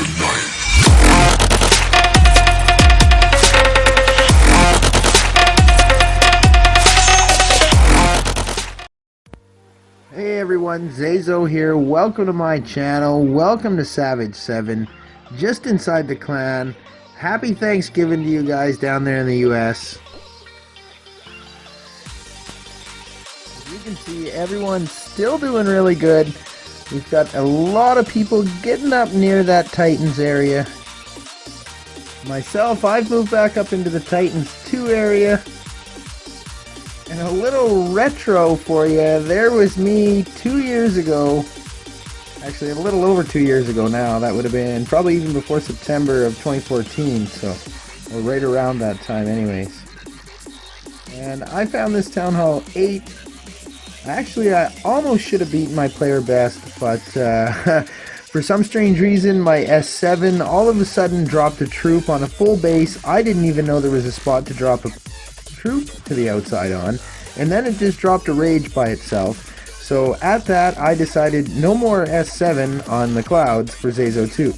Hey everyone, ZaiZoe here. Welcome to my channel. Welcome to Savage 7. Just inside the clan. Happy Thanksgiving to you guys down there in the US. As you can see, everyone's still doing really good. We've got a lot of people getting up near that Titans area. Myself, I've moved back up into the Titans 2 area. And a little retro for you, there was me 2 years ago, actually a little over 2 years ago now, that would have been probably even before September of 2014, so or right around that time anyways. And I found this Town Hall 8, actually I almost should have beaten my player best, but for some strange reason my S7 all of a sudden dropped a troop on a full base. I didn't even know there was a spot to drop a troop to the outside on, and then it just dropped a rage by itself. So at that I decided no more S7 on the clouds for ZaiZoe 2.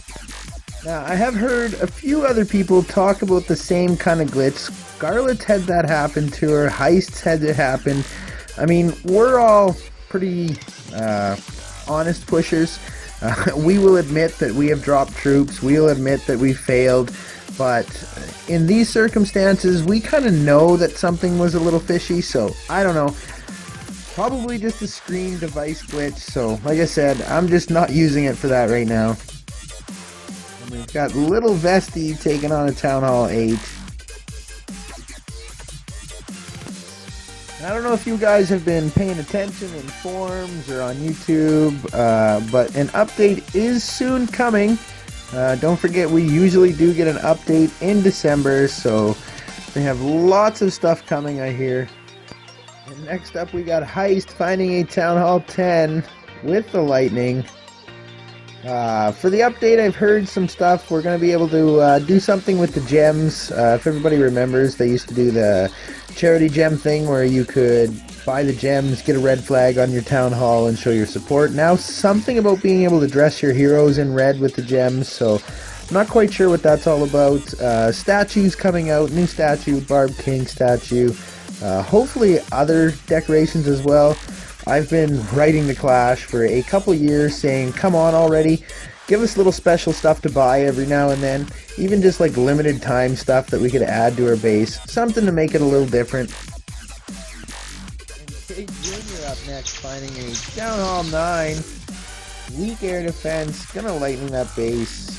Now I have heard a few other people talk about the same kind of glitch. Scarlet's had that happen to her, Heist's had it happen. I mean, we're all pretty honest pushers. We will admit that we have dropped troops, we will admit that we failed. But in these circumstances, we kind of know that something was a little fishy, so I don't know. Probably just a screen device glitch, so like I said, I'm just not using it for that right now. And we've got little Vesty taking on a Town Hall 8. I don't know if you guys have been paying attention in forums or on YouTube, but an update is soon coming. Don't forget, we usually do get an update in December, so they have lots of stuff coming, I hear. And next up we got Heist finding a Town Hall 10 with the lightning. For the update, I've heard some stuff. We're going to be able to do something with the gems. If everybody remembers, they used to do the charity gem thing where you could buy the gems, get a red flag on your town hall and show your support. Now something about being able to dress your heroes in red with the gems, so I'm not quite sure what that's all about. Statues coming out, new statue, Barb King statue, hopefully other decorations as well. I've been writing the Clash for a couple years saying, come on already, give us little special stuff to buy every now and then, even just like limited time stuff that we could add to our base, something to make it a little different. Big Junior up next, finding a Town Hall 9. Weak air defense, gonna lighten that base.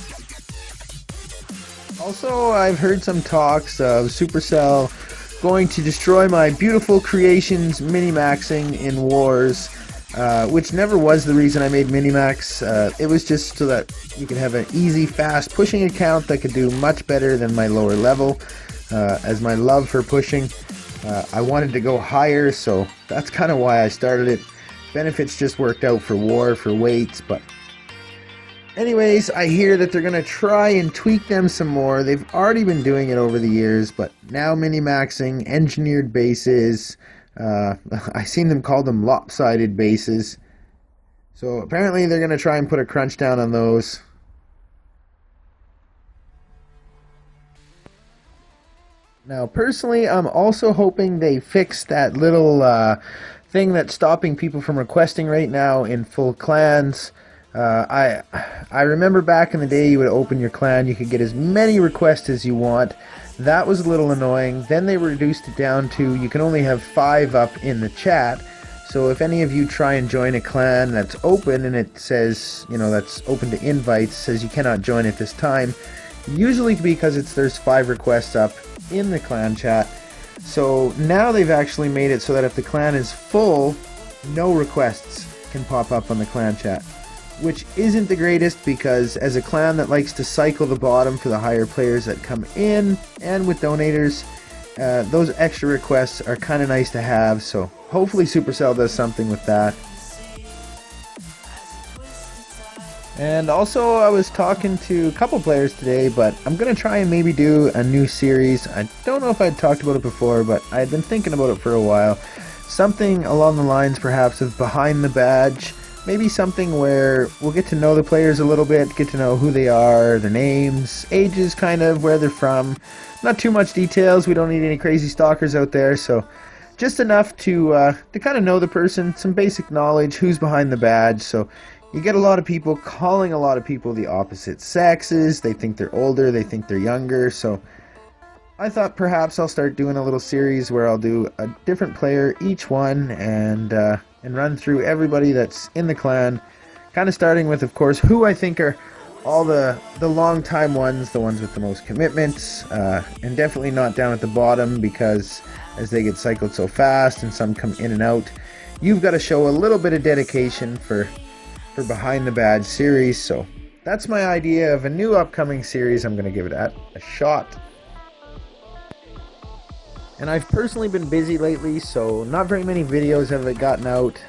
Also, I've heard some talks of Supercell going to destroy my beautiful creations minimaxing in wars, which never was the reason I made Minimax. It was just so that you could have an easy, fast pushing account that could do much better than my lower level. As my love for pushing, I wanted to go higher, so that's kind of why I started it. Benefits just worked out for war, for weights, but anyways, I hear that they're going to try and tweak them some more. They've already been doing it over the years, but now mini-maxing, engineered bases, I seen them call them lopsided bases. So apparently they're going to try and put a crunch down on those. Now, personally, I'm also hoping they fix that little thing that's stopping people from requesting right now in full clans. I remember back in the day you would open your clan, you could get as many requests as you want. That was a little annoying. Then they reduced it down to you can only have 5 up in the chat. So if any of you try and join a clan that's open and it says, you know, that's open to invites, says you cannot join at this time, usually because there's 5 requests up in the clan chat. So now they've actually made it so that if the clan is full, no requests can pop up on the clan chat, which isn't the greatest, because as a clan that likes to cycle the bottom for the higher players that come in and with donators, those extra requests are kind of nice to have. So hopefully Supercell does something with that. And also, I was talking to a couple players today, but I'm going to try and maybe do a new series. I don't know if I'd talked about it before, but I had been thinking about it for a while. Something along the lines perhaps of Behind the Badge. maybe something where we'll get to know the players a little bit, get to know who they are, their names, ages, kind of, where they're from. Not too much details, we don't need any crazy stalkers out there, so just enough to kind of know the person, some basic knowledge, who's behind the badge. So you get a lot of people calling a lot of people the opposite sexes. They think they're older, they think they're younger. So I thought perhaps I'll start doing a little series where I'll do a different player each one and run through everybody that's in the clan. Kind of starting with, of course, who I think are all the long time ones, the ones with the most commitments, and definitely not down at the bottom, because as they get cycled so fast and some come in and out, you've got to show a little bit of dedication for behind the badge series. So that's my idea of a new upcoming series. I'm going to give it a shot. And I've personally been busy lately, so not very many videos have gotten out.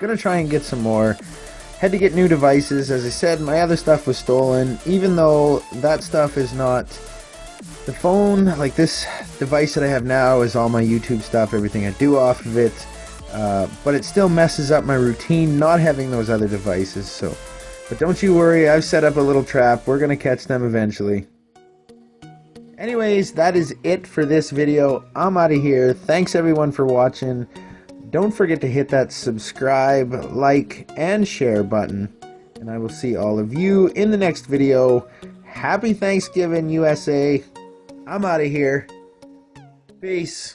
Gonna try and get some more. Had to get new devices. As I said, my other stuff was stolen, even though that stuff is not the phone. Like, this device that I have now is all my YouTube stuff, everything I do off of it, but it still messes up my routine not having those other devices. So, but don't you worry, I've set up a little trap. We're gonna catch them eventually. Anyways, that is it for this video. I'm out of here. Thanks everyone for watching. Don't forget to hit that subscribe, like, and share button. And I will see all of you in the next video. Happy Thanksgiving, USA. I'm out of here. Peace.